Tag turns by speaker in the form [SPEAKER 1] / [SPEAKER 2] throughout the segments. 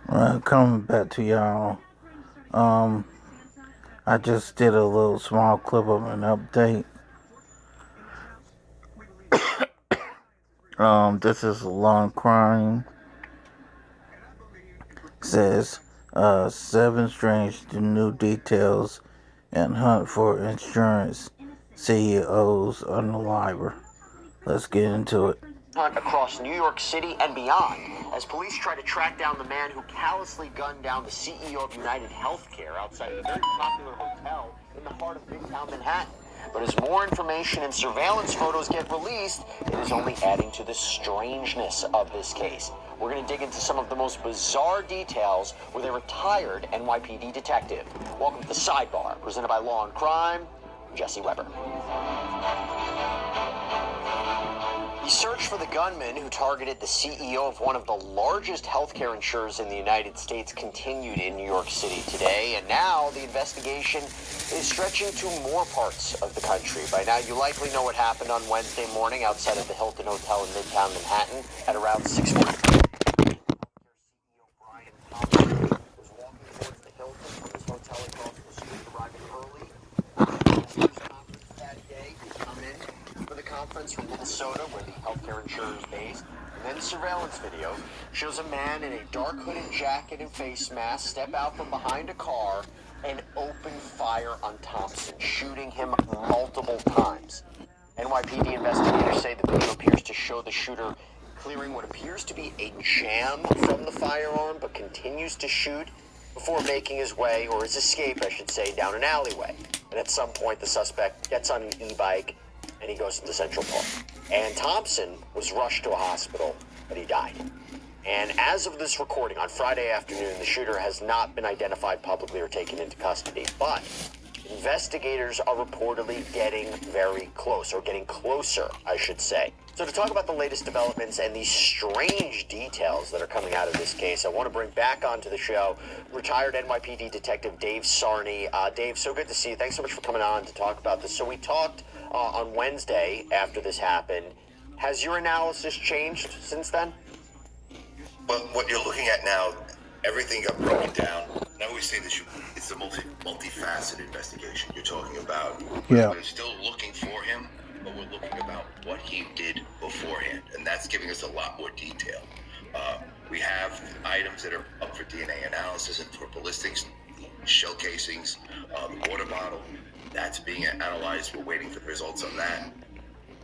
[SPEAKER 1] Coming back to y'all. Um, I just did a little small clip of an update. This is a long crime. Says, 7 strange new details and hunt for insurance CEOs on the library. Let's get into it.
[SPEAKER 2] Hunt across New York City and beyond as police try to track down the man who callously gunned down the CEO of UnitedHealth outside of a very popular hotel in the heart of Midtown Manhattan. But as more information and surveillance photos get released, it is only adding to the strangeness of this case. We're going to dig into some of the most bizarre details with a retired NYPD detective. Welcome to the Sidebar, presented by Law and Crime, Jesse Weber. The search for the gunman who targeted the CEO of one of the largest healthcare insurers in the United States continued in New York City today, and now the investigation is stretching to more parts of the country. By now, you likely know what happened on Wednesday morning outside of the Hilton Hotel in Midtown Manhattan at around 6:40. CEO Brian Thompson was walking towards the Hilton from his hotel across the street, arriving early. Conference that day, he'd come in for the conference from Minnesota, where the healthcare insurer is based. And then surveillance video shows a man in a dark hooded jacket and face mask step out from behind a car and open fire on Thompson, shooting him multiple times. NYPD investigators say the video appears to show the shooter clearing what appears to be a jam from the firearm, but continues to shoot before making his way, or his escape, I should say, down an alleyway. And at some point, the suspect gets on an e-bike and he goes into Central Park. And Thompson was rushed to a hospital, but he died. And as of this recording, on Friday afternoon, the shooter has not been identified publicly or taken into custody. But investigators are reportedly getting very close, or getting closer, I should say. So to talk about the latest developments and these strange details that are coming out of this case, I want to bring back onto the show retired NYPD Detective Dave Sarney. Dave, so good to see you. Thanks so much for coming on to talk about this. So we talked on Wednesday after this happened. Has your analysis changed since then?
[SPEAKER 3] Well, what you're looking at now, everything got broken down. Now we say this, it's a multifaceted investigation. You're talking about, we're still looking for him, but we're looking about what he did beforehand, and that's giving us a lot more detail. We have items that are up for DNA analysis and for ballistics, shell casings, the water bottle, that's being analyzed. We're waiting for the results on that.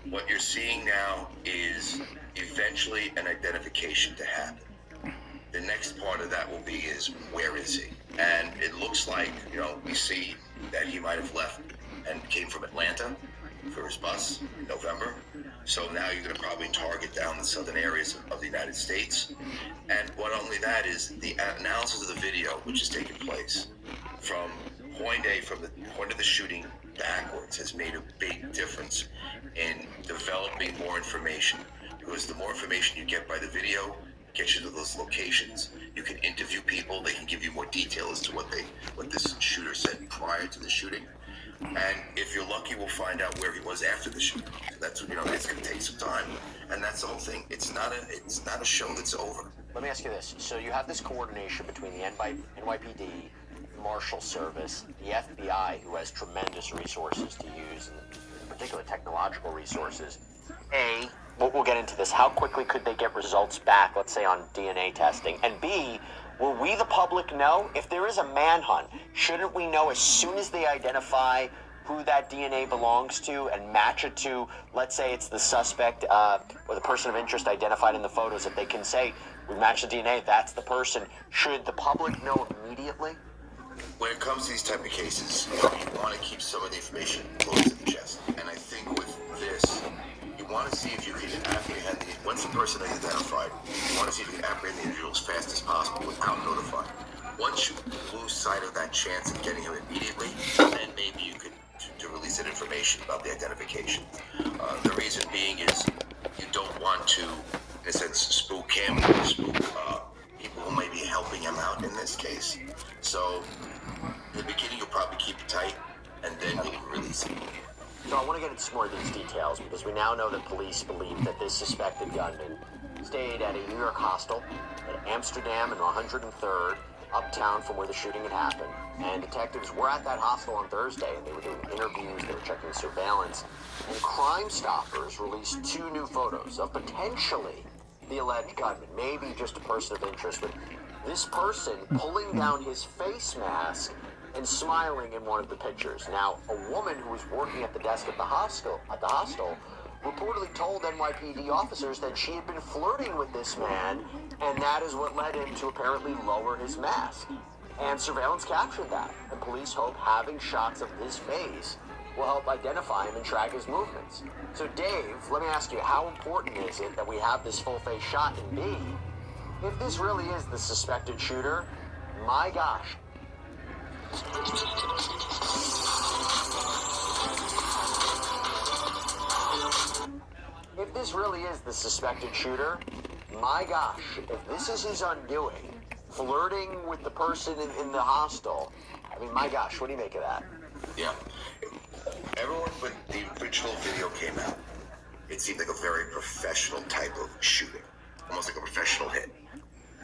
[SPEAKER 3] What you're seeing now is eventually an identification to happen. The next part of that will be is, where is he? And it looks like, we see that he might have left and came from Atlanta for his bus in November. So now you're going to probably target down the southern areas of the United States. And what only that is, the analysis of the video, which is taking place from point A, from the point of the shooting backwards, has made a big difference in developing more information. Because the more information you get by the video, get you to those locations. You can interview people. They can give you more detail as to what this shooter said prior to the shooting. And if you're lucky, we'll find out where he was after the shooting. So that's it's going to take some time, and that's the whole thing. It's not a show that's over.
[SPEAKER 2] Let me ask you this: so you have this coordination between the NYPD, the Marshal Service, the FBI, who has tremendous resources to use, and in particular technological resources. A, we'll get into this. How quickly could they get results back, let's say on DNA testing? And B, will we, the public, know if there is a manhunt? Shouldn't we know as soon as they identify who that DNA belongs to and match it to, let's say it's the suspect or the person of interest identified in the photos, if they can say, we match the DNA, that's the person, should the public know immediately?
[SPEAKER 3] When it comes to these type of cases, you want to keep some of the information close to the chest. And I think with this, you want to see if you can apprehend once the person is identified, you want to see if you can apprehend the individual as fast as possible without notifying. Once you lose sight of that chance of getting him immediately, then maybe you could to release that information about the identification. The reason being is you don't want to, in a sense, spook him, spook people who may be helping him out in this case. So in the beginning, you'll probably keep it tight, and then you'll release it.
[SPEAKER 2] So I want to get into some more of these details, because we now know that police believe that this suspected gunman stayed at a New York hostel at Amsterdam and 103rd, uptown from where the shooting had happened. And detectives were at that hostel on Thursday, and they were doing interviews, they were checking surveillance. And Crime Stoppers released 2 new photos of potentially the alleged gunman, maybe just a person of interest, but this person pulling down his face mask and smiling in one of the pictures. Now, a woman who was working at the desk at the hostel reportedly told NYPD officers that she had been flirting with this man, and that is what led him to apparently lower his mask. And surveillance captured that, and police hope having shots of his face will help identify him and track his movements. So Dave, let me ask you, how important is it that we have this full face shot? And B, if this really is the suspected shooter, my gosh. If this really is the suspected shooter, my gosh, if this is his undoing, flirting with the person in the hostel, I mean, my gosh, what do you make of that?
[SPEAKER 3] Yeah. Everyone, when the original video came out, it seemed like a very professional type of shooting, almost like a professional hit.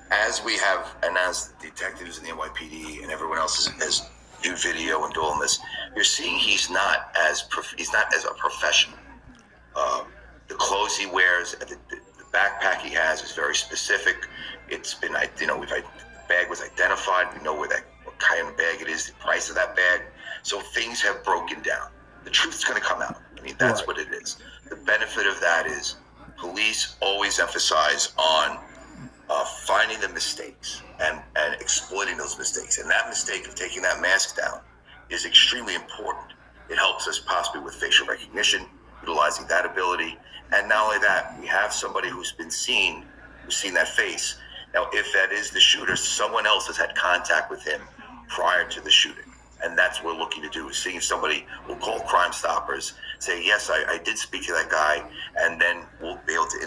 [SPEAKER 3] As we have, and as detectives in the NYPD and everyone else has viewed video and doing this, you're seeing he's not as a professional. The clothes he wears, the backpack he has is very specific. It's been, the bag was identified. We know what kind of bag it is, the price of that bag. So things have broken down. The truth's going to come out. I mean, that's what it is. The benefit of that is police always emphasize on finding the mistakes and exploiting those mistakes. And that mistake of taking that mask down is extremely important. It helps us possibly with facial recognition, utilizing that ability. And not only that, we have somebody who's seen that face. Now, if that is the shooter, someone else has had contact with him prior to the shooting. And that's what we're looking to do, is seeing somebody will call Crime Stoppers, say, yes, I did speak to that guy, and then they'll be able to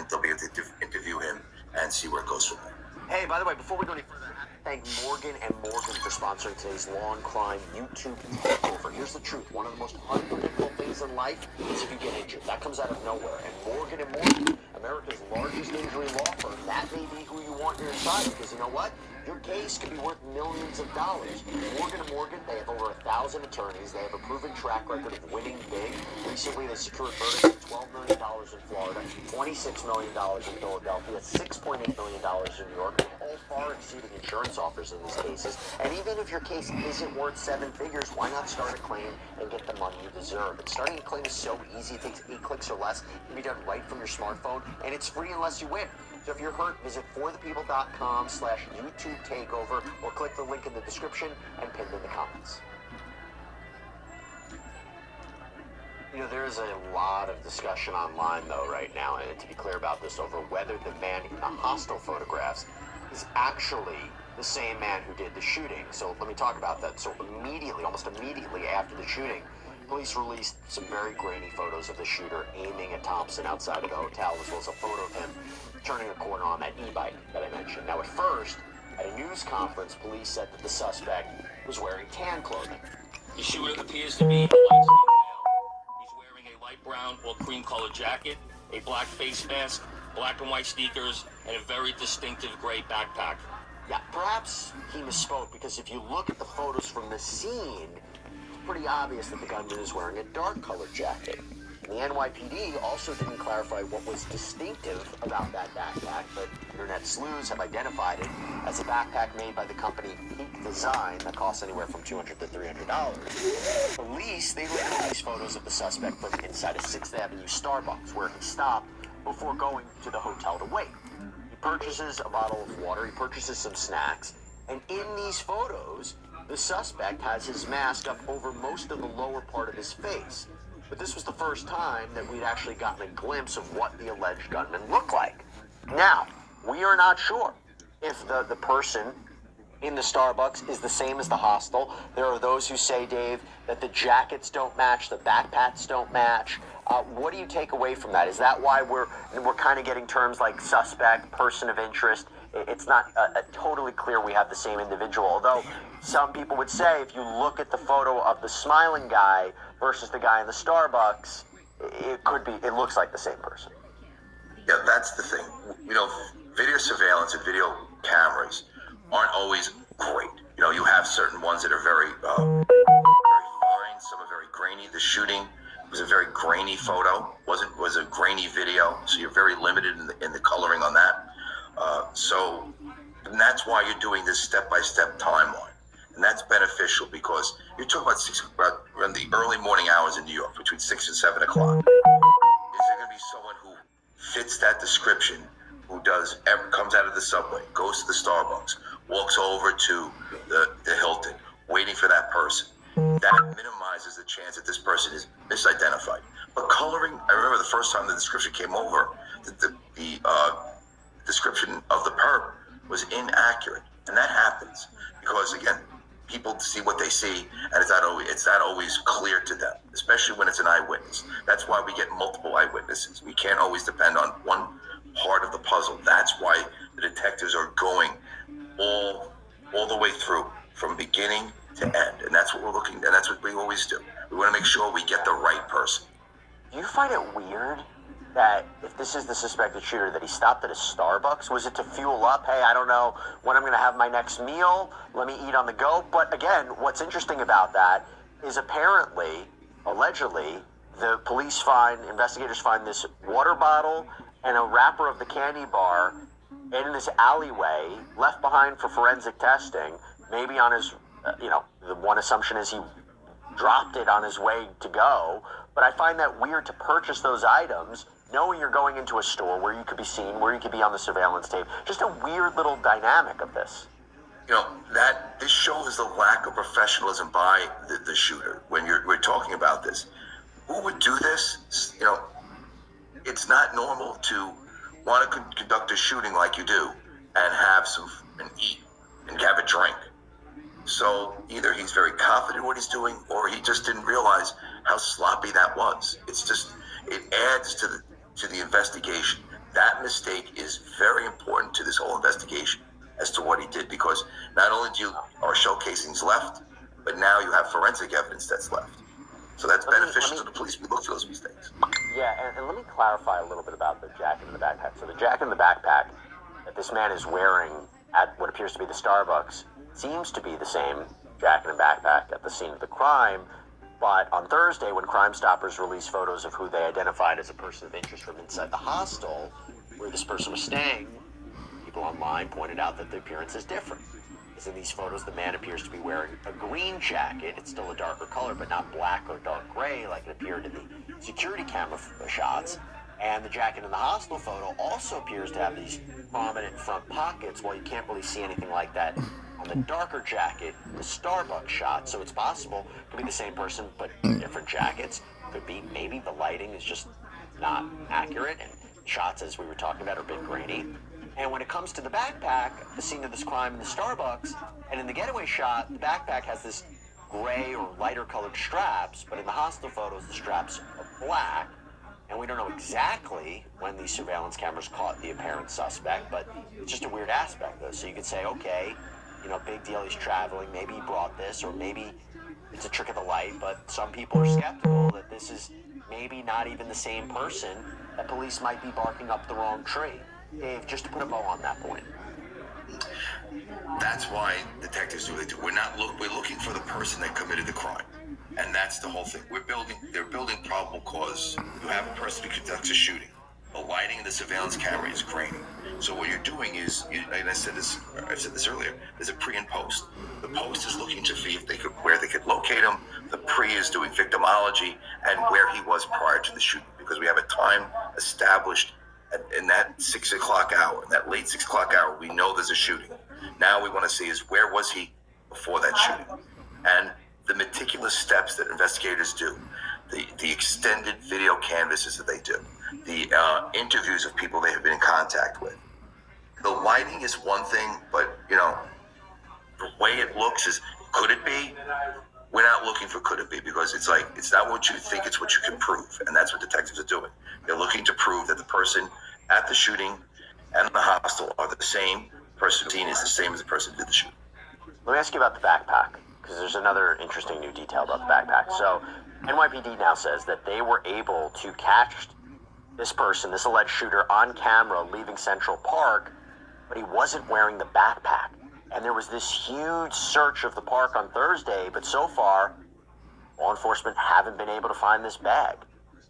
[SPEAKER 3] interview him and see where it goes from there.
[SPEAKER 2] Hey, by the way, before we go any further, I have to thank Morgan & Morgan for sponsoring today's Law and Crime YouTube takeover. Here's the truth. One of the most unpredictable things in life is if you get injured. That comes out of nowhere. And Morgan & Morgan, America's largest injury law firm, that may be who you want on your side, because you know what? Your case could be worth millions of dollars. Morgan & Morgan, they have over 1,000 attorneys. They have a proven track record of winning big. Recently, they secured verdicts of $12 million in Florida, $26 million in Philadelphia, $6.8 million in New York, all far exceeding insurance offers in these cases. And even if your case isn't worth 7 figures, why not start a claim and get the money you deserve? And starting a claim is so easy. It takes 8 clicks or less. It can be done right from your smartphone, and it's free unless you win. So if you're hurt, visit forthepeople.com/YouTube takeover or click the link in the description and pinned in the comments. You know, there's a lot of discussion online, though, right now, and to be clear about this, over whether the man in the hostel photographs is actually the same man who did the shooting. So let me talk about that. So almost immediately after the shooting, police released some very grainy photos of the shooter aiming at Thompson outside of the hotel, as well as a photo of him turning a corner on that e-bike that I mentioned. Now, at first, at a news conference, police said that the suspect was wearing tan clothing.
[SPEAKER 4] The shooter appears to be a light-skinned male. He's wearing a light brown or cream-colored jacket, a black face mask, black and white sneakers, and a very distinctive gray backpack.
[SPEAKER 2] Yeah, perhaps he misspoke, because if you look at the photos from the scene, it's pretty obvious that the gunman is wearing a dark-colored jacket. And the NYPD also didn't clarify what was distinctive about that backpack, but internet sleuths have identified it as a backpack made by the company Peak Design that costs anywhere from $200 to $300. Police, they later released photos of the suspect from inside a 6th Avenue Starbucks, where he stopped before going to the hotel to wait. He purchases a bottle of water, he purchases some snacks, and in these photos, the suspect has his mask up over most of the lower part of his face. But this was the first time that we'd actually gotten a glimpse of what the alleged gunman looked like. Now, we are not sure if the person in the Starbucks is the same as the hostel. There are those who say, Dave, that the jackets don't match, the backpacks don't match. What do you take away from that? Is that why we're kind of getting terms like suspect, person of interest? It's not totally clear we have the same individual, although some people would say if you look at the photo of the smiling guy versus the guy in the Starbucks, it looks like the same person.
[SPEAKER 3] Yeah, that's the thing. Video surveillance and video cameras aren't always great. You have certain ones that are very fine. Some are very grainy. The shooting was a very grainy photo. Was a grainy video. So you're very limited in the coloring on that. And that's why you're doing this step-by-step timeline. And that's beneficial because you're talking about in the early morning hours in New York, between 6 and 7 o'clock. Is there going to be someone who fits that description, who comes out of the subway, goes to the Starbucks, walks over to the Hilton, waiting for that person? That minimizes the chance that this person is misidentified. But coloring, I remember the first time the description came over, the description of the perp was inaccurate, and that happens because, again, people see what they see, and it's not always clear to them, especially when it's an eyewitness. That's why we get multiple eyewitnesses. We can't always depend on one part of the puzzle. That's why the detectives are going all the way through, from beginning to end, and that's what we're looking. And that's what we always do. We want to make sure we get the right person.
[SPEAKER 2] Do you find it weird that if this is the suspected shooter, that he stopped at a Starbucks? Was it to fuel up? Hey, I don't know when I'm going to have my next meal. Let me eat on the go. But again, what's interesting about that is allegedly, the investigators find this water bottle and a wrapper of the candy bar in this alleyway left behind for forensic testing. Maybe on his, the one assumption is he dropped it on his way to go. But I find that weird to purchase those items, knowing you're going into a store where you could be seen, where you could be on the surveillance tape. Just a weird little dynamic of this.
[SPEAKER 3] This shows the lack of professionalism by the shooter when we're talking about this. Who would do this? It's not normal to want to conduct a shooting like you do and have and eat and have a drink. So either he's very confident in what he's doing, or he just didn't realize how sloppy that was. It adds to the investigation. That mistake is very important to this whole investigation as to what he did, because not only are shell casings left, but now you have forensic evidence that's left. So that's beneficial to the police. We look for those mistakes.
[SPEAKER 2] Yeah, and let me clarify a little bit about the jacket in the backpack. So the jacket in the backpack that this man is wearing at what appears to be the Starbucks seems to be the same jacket and backpack at the scene of the crime. But on Thursday, when Crime Stoppers released photos of who they identified as a person of interest from inside the hostel where this person was staying, people online pointed out that the appearance is different. As in these photos, the man appears to be wearing a green jacket. It's still a darker color, but not black or dark gray like it appeared in the security camera shots. And the jacket in the hostel photo also appears to have these prominent front pockets, while you can't really see anything like that on the darker jacket, the Starbucks shot. So it's possible it could be the same person, but different jackets. Could be maybe the lighting is just not accurate, and shots, as we were talking about, are a bit grainy. And when it comes to the backpack, the scene of this crime in the Starbucks, and in the getaway shot, the backpack has this gray or lighter colored straps, but in the hostel photos, the straps are black. And we don't know exactly when these surveillance cameras caught the apparent suspect, but it's just a weird aspect, though. So you could say, okay, big deal, he's traveling, maybe he brought this, or maybe it's a trick of the light, but some people are skeptical that this is maybe not even the same person, that police might be barking up the wrong tree. Dave, just to put a bow on that point.
[SPEAKER 3] That's why detectives do what they do. We're looking for the person that committed the crime. And that's the whole thing. They're building probable cause. You have a person who conducts a shooting. The lighting in the surveillance camera is grainy. So what you're doing is, and I've said this earlier, there's a pre and post. The post is looking to see where they could locate him. The pre is doing victimology and where he was prior to the shooting, because we have a time established in that 6 o'clock hour, that late 6 o'clock hour. We know there's a shooting. Now we want to see is where was he before that shooting, and the meticulous steps that investigators do, the extended video canvases that they do, the interviews of people they have been in contact with. The lighting is one thing, but the way it looks is, could it be? We're not looking for could it be, because it's not what you think, it's what you can prove, and that's what detectives are doing. They're looking to prove that the person at the shooting and the hostel are the same. The person seen is the same as the person who did the shooting.
[SPEAKER 2] Let me ask you about the backpack, because there's another interesting new detail about the backpack. So NYPD now says that they were able to catch this person, this alleged shooter, on camera leaving Central Park, but he wasn't wearing the backpack. And there was this huge search of the park on Thursday, but so far, law enforcement haven't been able to find this bag.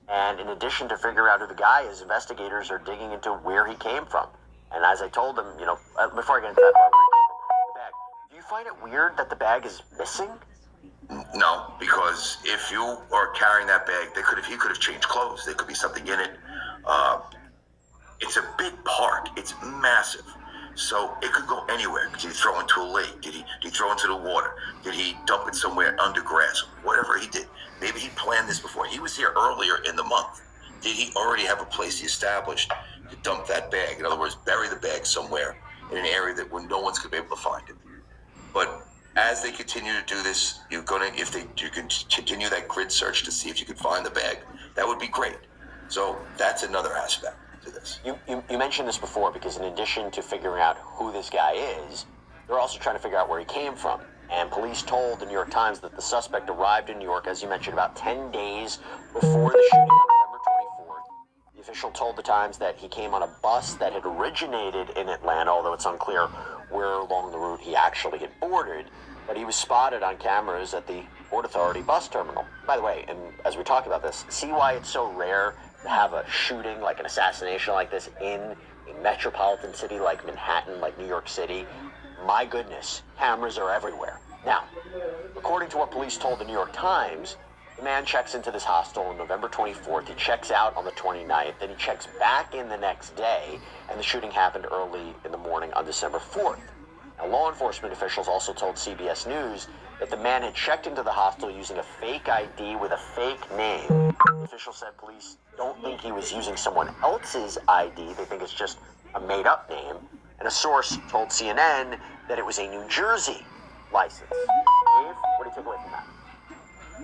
[SPEAKER 2] And in addition to figure out who the guy is, investigators are digging into where he came from. And as I told them, before I get into that part, where he came from, the bag. Do you find it weird that the bag is missing?
[SPEAKER 3] No, because if you are carrying that bag, he could have changed clothes. There could be something in it. It's a big park. It's massive. So it could go anywhere. Did he throw into a lake? Did he throw into the water? Did he dump it somewhere under grass? Whatever he did. Maybe he planned this before. He was here earlier in the month. Did he already have a place he established to dump that bag? In other words, bury the bag somewhere in an area where no one's going to be able to find it. But as they continue to do this, you can continue that grid search to see if you can find the bag. That would be great. So that's another aspect to this.
[SPEAKER 2] You mentioned this before, because in addition to figuring out who this guy is, they're also trying to figure out where he came from. And police told the New York Times that the suspect arrived in New York, as you mentioned, about 10 days before the shooting on November 24th. The official told the Times that he came on a bus that had originated in Atlanta, although it's unclear where along the route he actually had boarded. But he was spotted on cameras at the Port Authority bus terminal. By the way, and as we talk about this, see why it's so rare to have a shooting, like an assassination like this, in a metropolitan city like Manhattan, like New York City? My goodness, cameras are everywhere. Now, according to what police told the New York Times, the man checks into this hostel on November 24th. He checks out on the 29th. Then he checks back in the next day, and the shooting happened early in the morning on December 4th. Now, law enforcement officials also told CBS News that the man had checked into the hostel using a fake ID with a fake name. The officials said police don't think he was using someone else's ID. They think it's just a made-up name. And a source told CNN that it was a New Jersey license. Dave, what do you take away from that?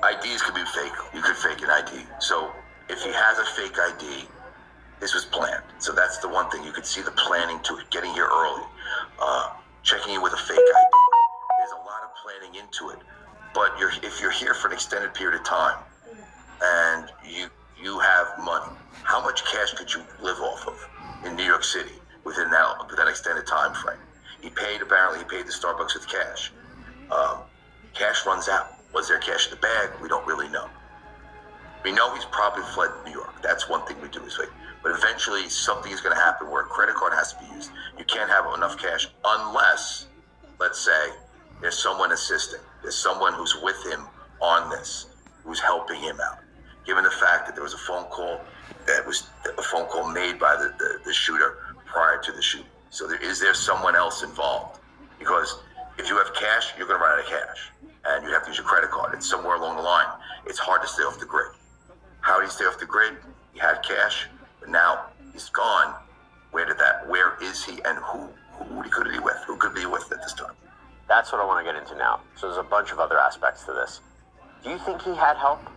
[SPEAKER 3] IDs could be fake. You could fake an ID. So if he has a fake ID, this was planned. So that's the one thing. You could see the planning to it, getting here early, checking in with a fake ID. There's a lot of planning into it. But if you're here for an extended period of time and you have money, how much cash could you live off of in New York City within that extended time frame? Apparently he paid the Starbucks with cash. Cash runs out. Was there cash in the bag? We don't really know. We know he's probably fled New York. That's one thing we do is fake. But eventually something is going to happen where a credit card has to be used. You can't have enough cash unless, let's say, there's someone assisting. There's someone who's with him on this, who's helping him out. Given the fact that there was a phone call made by the shooter prior to the shooting. So is there someone else involved? Because if you have cash, you're going to run out of cash. And you have to use your credit card. It's somewhere along the line. It's hard to stay off the grid. How did he stay off the grid? He had cash, but now he's gone. Where is he, and who could he be with? Who could be with at this time?
[SPEAKER 2] That's what I want to get into now. So there's a bunch of other aspects to this. Do you think he had help?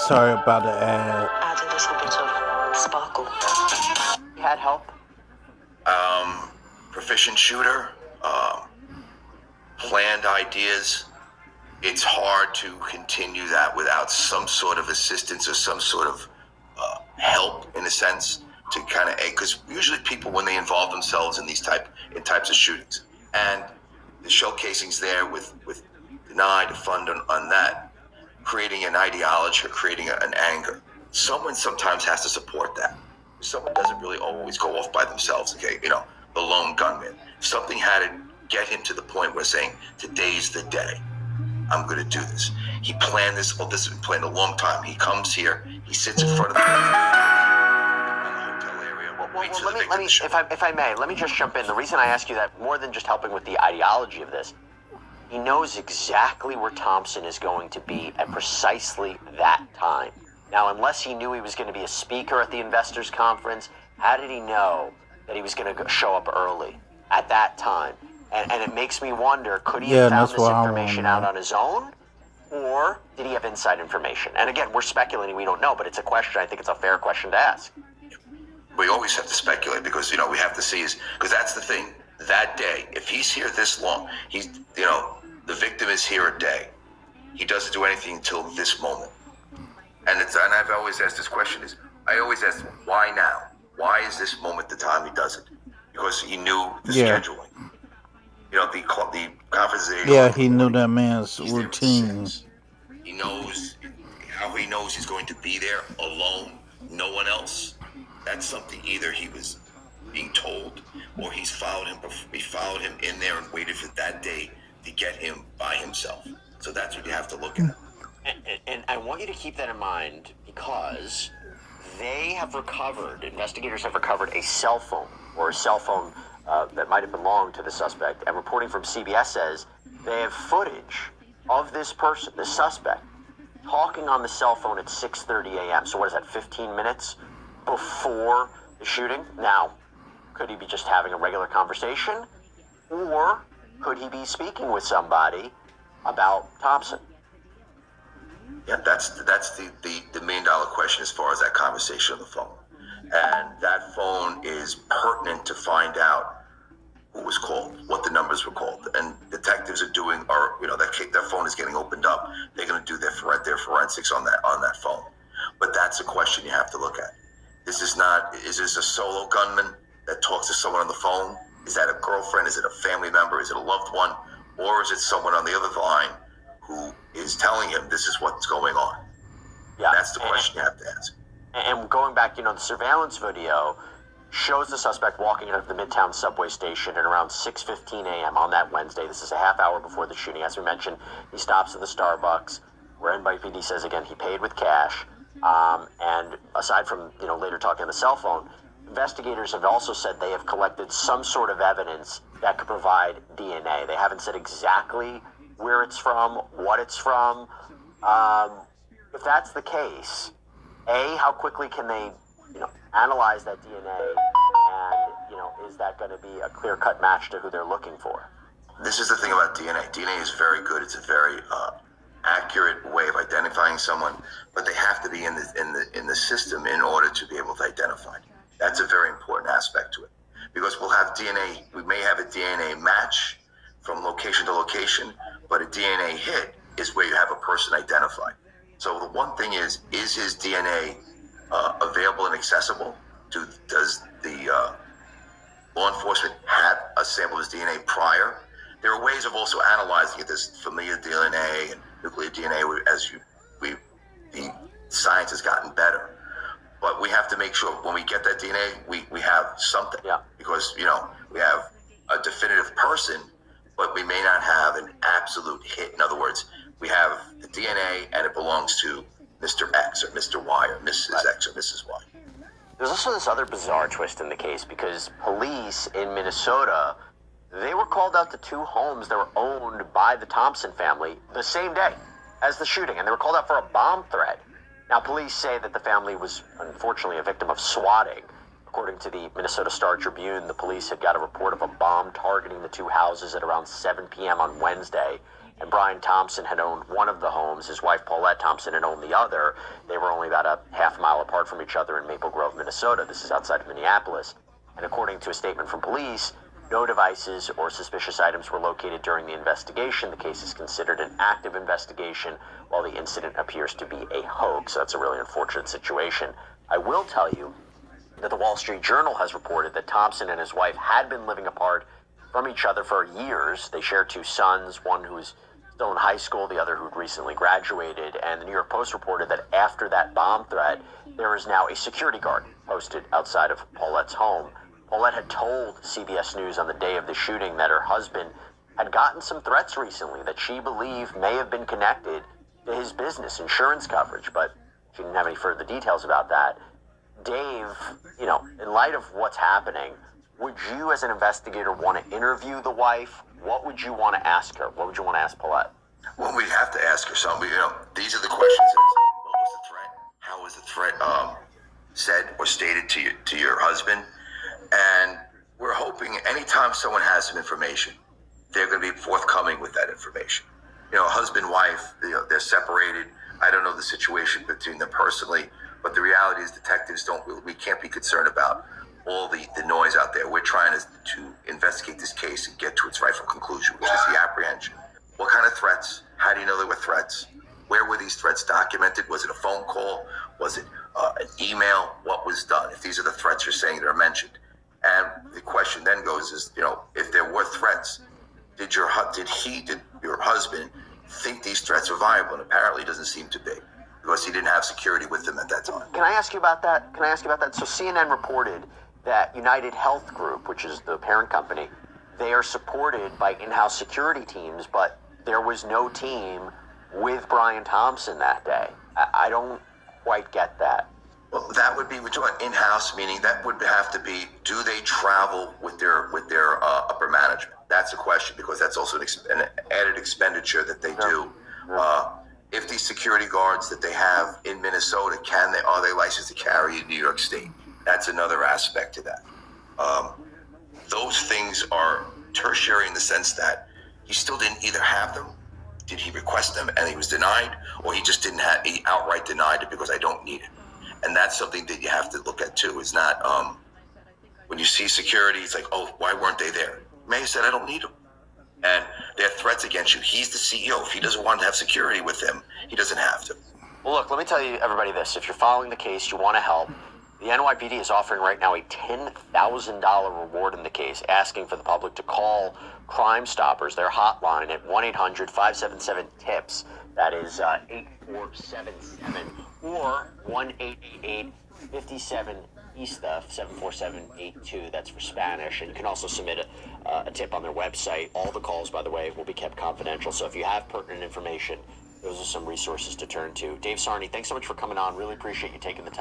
[SPEAKER 1] Sorry about the ad.
[SPEAKER 5] Add a little bit of sparkle.
[SPEAKER 2] He had help?
[SPEAKER 3] Proficient shooter, planned ideas. It's hard to continue that without some sort of assistance or some sort of help, in a sense, to kind of, because usually people, when they involve themselves in types of shootings, and the showcasing's there with deny to fund on that, creating an ideology or creating an anger. Someone sometimes has to support that. Someone doesn't really always go off by themselves. Okay, the lone gunman. Something had to get him to the point where saying, today's the day. I'm going to do this. He planned this. Well, this has been planned a long time. He comes here. He sits in front of the hotel area.
[SPEAKER 2] Let me, if I may, let me just jump in. The reason I ask you that, more than just helping with the ideology of this, he knows exactly where Thompson is going to be at precisely that time. Now, unless he knew he was going to be a speaker at the investors conference, how did he know that he was going to show up early at that time? And it makes me wonder, could he have found this information out on his own? Or did he have inside information? And again, we're speculating, we don't know, but it's a question. I think it's a fair question to ask.
[SPEAKER 3] We always have to speculate because, we have to see because that's the thing. That day, if he's here this long, the victim is here a day. He doesn't do anything until this moment. And I've always asked this question: I always ask, why now? Why is this moment the time he does it? Because he knew the scheduling. The conference is 8
[SPEAKER 1] Yeah,
[SPEAKER 3] o'clock in
[SPEAKER 1] he
[SPEAKER 3] the
[SPEAKER 1] knew
[SPEAKER 3] morning.
[SPEAKER 1] that man's
[SPEAKER 3] He's there at
[SPEAKER 1] routine.
[SPEAKER 3] 6. He knows how he knows he's going to be there alone, no one else. That's something either he was being told, or he followed him in there and waited for that day to get him by himself. So that's what you have to look at.
[SPEAKER 2] And I want you to keep that in mind because investigators have recovered a cell phone that might have belonged to the suspect. And reporting from CBS says they have footage of this person, the suspect, talking on the cell phone at 6:30 a.m. So what is that, 15 minutes before the shooting? Now, could he be just having a regular conversation? Or could he be speaking with somebody about Thompson?
[SPEAKER 3] Yeah, that's the $1,000,000 question as far as that conversation on the phone. And that phone is pertinent to find out who was called, what the numbers were called. And detectives that phone is getting opened up. They're going to do their forensics on that phone. But that's a question you have to look at. Is this a solo gunman that talks to someone on the phone? Is that a girlfriend? Is it a family member? Is it a loved one? Or is it someone on the other line who is telling him this is what's going on? Yeah, and that's the question you have to ask.
[SPEAKER 2] And going back, the surveillance video shows the suspect walking out of the Midtown subway station at around 6:15 a.m. on that Wednesday. This is a half hour before the shooting. As we mentioned, he stops at the Starbucks, where NYPD says, again, he paid with cash. And aside from, later talking on the cell phone, investigators have also said they have collected some sort of evidence that could provide DNA. They haven't said exactly where it's from, what it's from. If that's the case, how quickly can they, analyze that DNA, and is that going to be a clear-cut match to who they're looking for?
[SPEAKER 3] This is the thing about DNA. DNA is very good. It's a very accurate way of identifying someone, but they have to be in the system in order to be able to identify. That's a very important aspect to it, because we'll have DNA. We may have a DNA match from location to location, but a DNA hit is where you have a person identified. So the one thing is his DNA available and accessible? Does the law enforcement have a sample of his DNA prior? There are ways of also analyzing it. There's familial DNA and nuclear DNA the science has gotten better. But we have to make sure when we get that DNA, we have something.
[SPEAKER 2] Yeah.
[SPEAKER 3] Because, we have a definitive person, but we may not have an absolute hit. In other words, we have the DNA and it belongs to Mr. X or Mr. Y or Mrs. X or Mrs. Y.
[SPEAKER 2] There's also this other bizarre twist in the case because police in Minnesota, they were called out to 2 homes that were owned by the Thompson family the same day as the shooting, and they were called out for a bomb threat. Now, police say that the family was unfortunately a victim of swatting. According to the Minnesota Star-Tribune, the police had got a report of a bomb targeting the 2 houses at around 7 p.m. on Wednesday. And Brian Thompson had owned one of the homes. His wife, Paulette Thompson, had owned the other. They were only about a half mile apart from each other in Maple Grove, Minnesota. This is outside of Minneapolis. And according to a statement from police, no devices or suspicious items were located during the investigation. The case is considered an active investigation, while the incident appears to be a hoax. That's a really unfortunate situation. I will tell you that the Wall Street Journal has reported that Thompson and his wife had been living apart from each other for years. They share 2 sons, one who's still in high school, the other who'd recently graduated. And the New York Post reported that after that bomb threat, there is now a security guard posted outside of Paulette's home. Paulette had told CBS News on the day of the shooting that her husband had gotten some threats recently that she believed may have been connected to his business insurance coverage, but she didn't have any further details about that. Dave, in light of what's happening, would you as an investigator want to interview the wife? What would you want to ask her? What would you want to ask Paulette?
[SPEAKER 3] Well, we have to ask her something. These are the questions. What was the threat? How was the threat said or stated to your husband? And we're hoping anytime someone has some information, they're going to be forthcoming with that information. Husband, wife, they're separated. I don't know the situation between them personally, but the reality is detectives we can't be concerned about all the noise out there. We're trying to investigate this case and get to its rightful conclusion, which is the apprehension. What kind of threats? How do you know there were threats? Where were these threats documented? Was it a phone call? Was it an email? What was done? If these are the threats you're saying that are mentioned. And the question then goes is, if there were threats, did your husband think these threats were viable? And apparently it doesn't seem to be, because he didn't have security with him at that time.
[SPEAKER 2] Can I ask you about that? So CNN reported that UnitedHealth Group, which is the parent company, they are supported by in-house security teams, but there was no team with Brian Thompson that day. I don't quite get that.
[SPEAKER 3] Well, that would be, we're talking in-house, meaning that would have to be, do they travel with their upper management? That's a question, because that's also an added expenditure that they do. If these security guards that they have in Minnesota, are they licensed to carry in New York State? That's another aspect to that. Those things are tertiary in the sense that he still didn't either have them, did he request them and he was denied, or he just didn't have, he outright denied it because I don't need it. And that's something that you have to look at too. It's not, when you see security, it's like, oh, why weren't they there? May said, I don't need them. And there are threats against you. He's the CEO. If he doesn't want to have security with him, he doesn't have to.
[SPEAKER 2] Well, look, let me tell you, everybody, this. If you're following the case, you want to help, the NYPD is offering right now a $10,000 reward in the case, asking for the public to call Crime Stoppers, their hotline at 1-800-577-TIPS. That is 8477, or 1-888-57-EASTUFF, 74782. That's for Spanish. And you can also submit a tip on their website. All the calls, by the way, will be kept confidential. So if you have pertinent information, those are some resources to turn to. Dave Sarney, thanks so much for coming on. Really appreciate you taking the time.